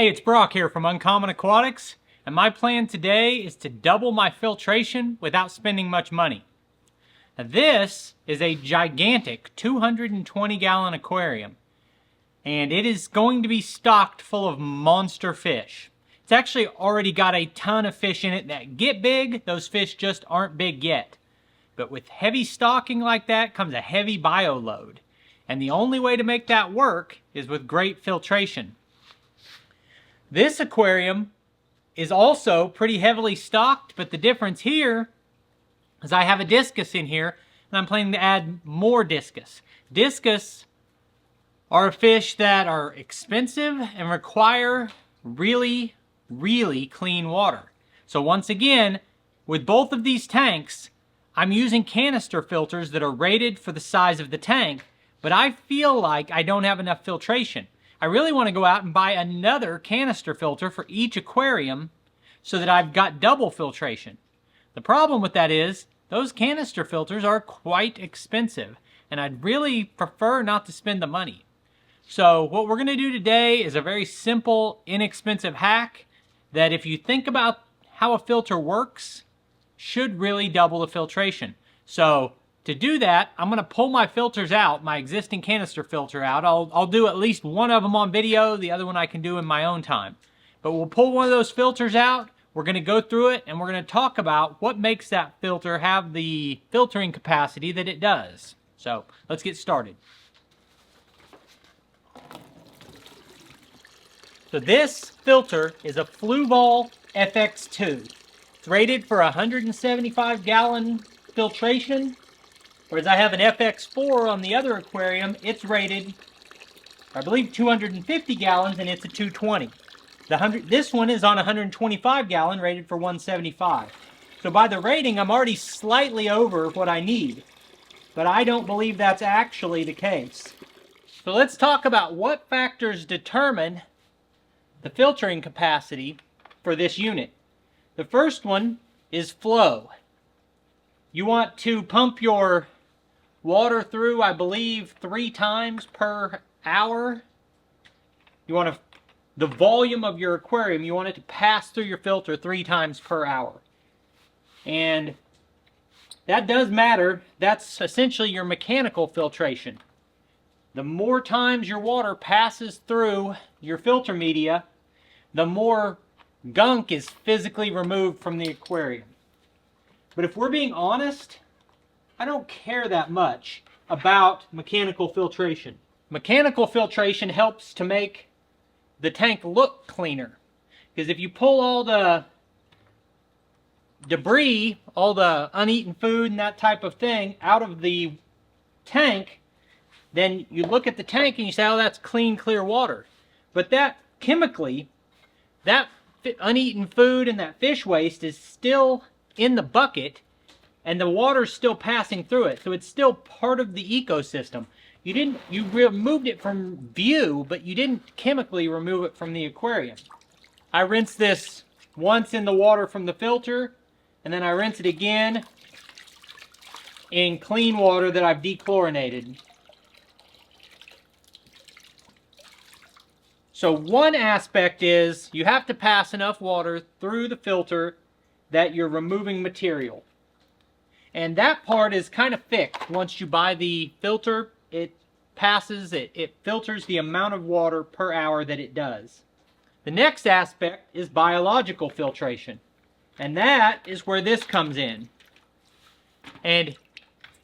Hey, it's Brock here from Uncommon Aquatics, and my plan today is to double my filtration without spending much money. Now, this is a gigantic 220-gallon aquarium, and it is going to be stocked full of monster fish. It's actually already got a ton of fish in it that get big. Those fish just aren't big yet. But with heavy stocking like that comes a heavy bio load, and the only way to make that work is with great filtration. This aquarium is also pretty heavily stocked, but the difference here is I have a discus in here, and I'm planning to add more discus. Discus are fish that are expensive and require really, really clean water. So once again, with both of these tanks, I'm using canister filters that are rated for the size of the tank, but I feel like I don't have enough filtration. I really want to go out and buy another canister filter for each aquarium so that I've got double filtration. The problem with that is those canister filters are quite expensive, and I'd really prefer not to spend the money. So what we're going to do today is a very simple, inexpensive hack that, if you think about how a filter works, should really double the filtration. So to do that, I'm going to pull my filters out, my existing canister filter out. I'll do at least one of them on video, the other one I can do in my own time. But we'll pull one of those filters out, we're going to go through it, and we're going to talk about what makes that filter have the filtering capacity that it does. So let's get started. So this filter is a Fluval FX2. It's rated for 175-gallon filtration. Whereas I have an FX4 on the other aquarium, it's rated, I believe, 250 gallons, and it's a 220. This one is on 125 gallon, rated for 175. So by the rating, I'm already slightly over what I need. But I don't believe that's actually the case. So let's talk about what factors determine the filtering capacity for this unit. The first one is flow. You want to pump your water through, I believe, 3 times per hour. You want the volume of your aquarium, you want it to pass through your filter 3 times per hour. And that does matter. That's essentially your mechanical filtration. The more times your water passes through your filter media, the more gunk is physically removed from the aquarium. But if we're being honest, I don't care that much about mechanical filtration. Mechanical filtration helps to make the tank look cleaner. Because if you pull all the debris, all the uneaten food and that type of thing out of the tank, then you look at the tank and you say, oh, that's clean, clear water. But that chemically, that uneaten food and that fish waste is still in the bucket, and the water's still passing through it, so it's still part of the ecosystem. You removed it from view, but you didn't chemically remove it from the aquarium. I rinse this once in the water from the filter, and then I rinse it again in clean water that I've dechlorinated. So one aspect is you have to pass enough water through the filter that you're removing material. And that part is kind of fixed. Once you buy the filter, it filters the amount of water per hour that it does. The next aspect is biological filtration. And that is where this comes in. And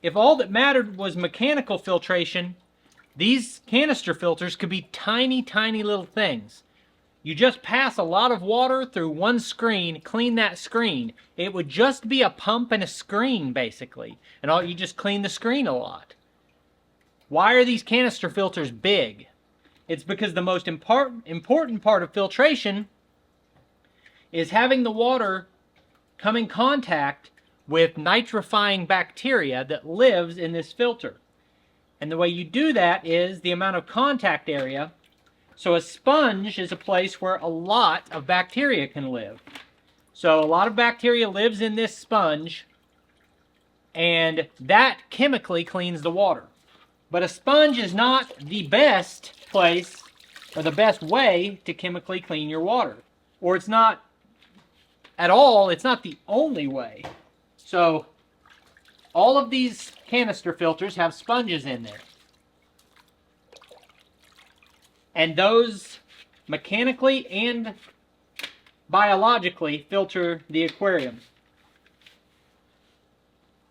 if all that mattered was mechanical filtration, these canister filters could be tiny, tiny little things. You just pass a lot of water through one screen, clean that screen. It would just be a pump and a screen, basically. And you just clean the screen a lot. Why are these canister filters big? It's because the most important part of filtration is having the water come in contact with nitrifying bacteria that lives in this filter. And the way you do that is the amount of contact area. So a sponge is a place where a lot of bacteria can live. So a lot of bacteria lives in this sponge, and that chemically cleans the water. But a sponge is not the best place or the best way to chemically clean your water. Or it's not at all, it's not the only way. So all of these canister filters have sponges in there. And those mechanically and biologically filter the aquarium.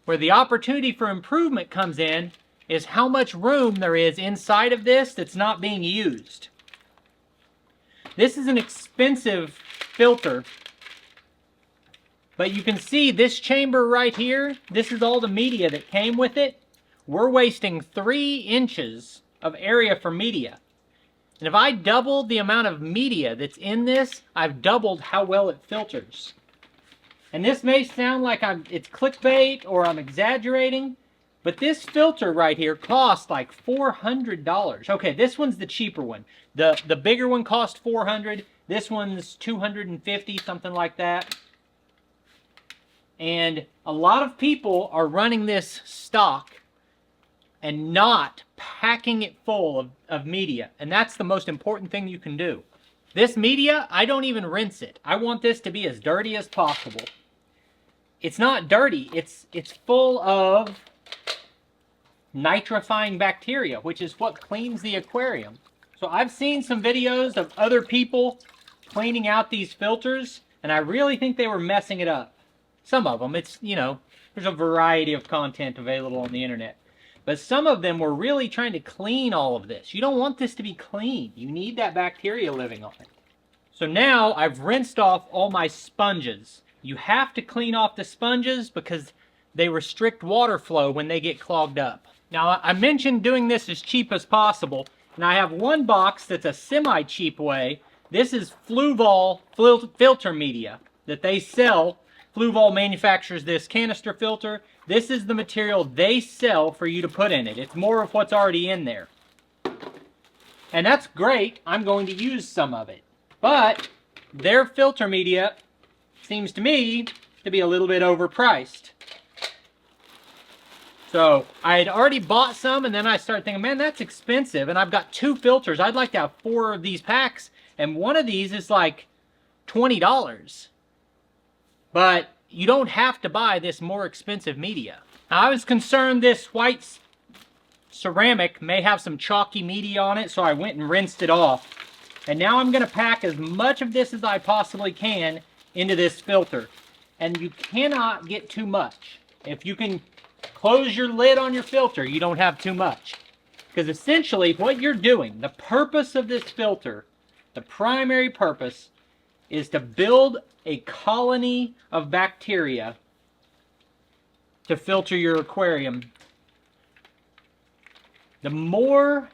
Where the opportunity for improvement comes in is how much room there is inside of this that's not being used. This is an expensive filter, but you can see this chamber right here, this is all the media that came with it. We're wasting 3 inches of area for media. And if I doubled the amount of media that's in this, I've doubled how well it filters. And this may sound like it's clickbait or I'm exaggerating, but this filter right here costs like $400. Okay, this one's the cheaper one. The bigger one cost $400. This one's $250, something like that. And a lot of people are running this stock and not packing it full of media. And that's the most important thing you can do. This media, I don't even rinse it. I want this to be as dirty as possible. It's not dirty. It's full of nitrifying bacteria, which is what cleans the aquarium. So I've seen some videos of other people cleaning out these filters, and I really think they were messing it up. Some of them, it's, you know, there's a variety of content available on the internet. But some of them were really trying to clean all of this. You don't want this to be clean. You need that bacteria living on it. So now I've rinsed off all my sponges. You have to clean off the sponges because they restrict water flow when they get clogged up. Now, I mentioned doing this as cheap as possible, and I have one box that's a semi-cheap way. This is Fluval filter media that they sell. Fluval manufactures this canister filter. This is the material they sell for you to put in it. It's more of what's already in there. And that's great. I'm going to use some of it. But their filter media seems to me to be a little bit overpriced. So I had already bought some, and then I started thinking, man, that's expensive. And I've got 2 filters. I'd like to have 4 of these packs. And one of these is like $20. But you don't have to buy this more expensive media. Now, I was concerned this white ceramic may have some chalky media on it, so I went and rinsed it off. And now I'm going to pack as much of this as I possibly can into this filter. And you cannot get too much. If you can close your lid on your filter, you don't have too much. Because essentially what you're doing, the purpose of this filter, the primary purpose, is to build a colony of bacteria to filter your aquarium. The more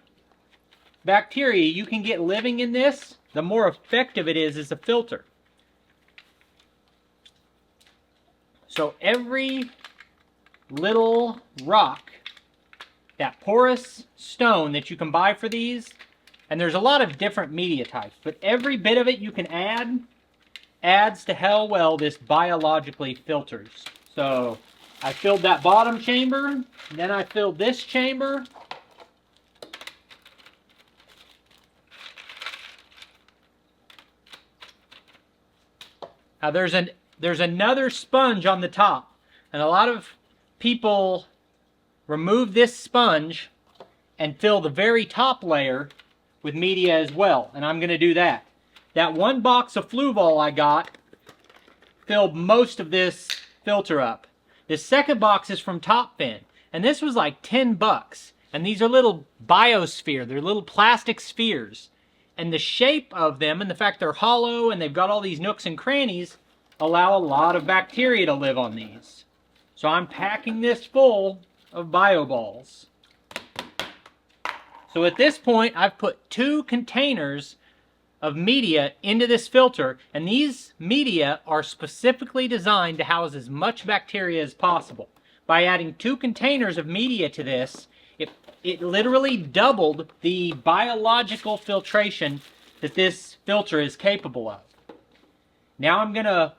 bacteria you can get living in this, the more effective it is as a filter. So every little rock, that porous stone that you can buy for these, and there's a lot of different media types, but every bit of it you can add adds to how well this biologically filters. So I filled that bottom chamber, then I filled this chamber. Now there's another sponge on the top, and a lot of people remove this sponge and fill the very top layer with media as well, and I'm going to do that. That one box of Fluval I got filled most of this filter up. This second box is from Top Fin, and this was like $10. And these are little biosphere, they're little plastic spheres. And the shape of them and the fact they're hollow and they've got all these nooks and crannies allow a lot of bacteria to live on these. So I'm packing this full of bio balls. So at this point, I've put 2 containers of media into this filter, and these media are specifically designed to house as much bacteria as possible. By adding 2 containers of media to this, it literally doubled the biological filtration that this filter is capable of. Now I'm going to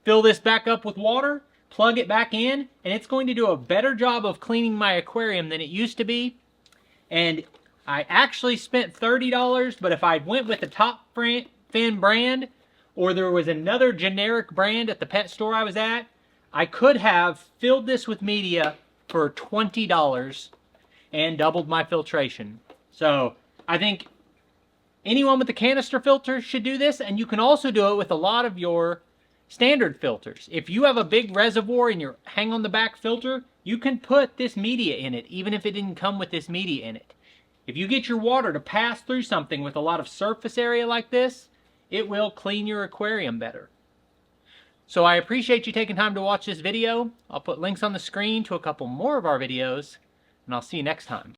fill this back up with water, plug it back in, and it's going to do a better job of cleaning my aquarium than it used to be. And I actually spent $30, but if I went with the top fin brand, or there was another generic brand at the pet store I was at, I could have filled this with media for $20 and doubled my filtration. So I think anyone with the canister filter should do this, and you can also do it with a lot of your standard filters. If you have a big reservoir in your hang on the back filter, you can put this media in it, even if it didn't come with this media in it. If you get your water to pass through something with a lot of surface area like this, it will clean your aquarium better. So I appreciate you taking time to watch this video. I'll put links on the screen to a couple more of our videos, and I'll see you next time.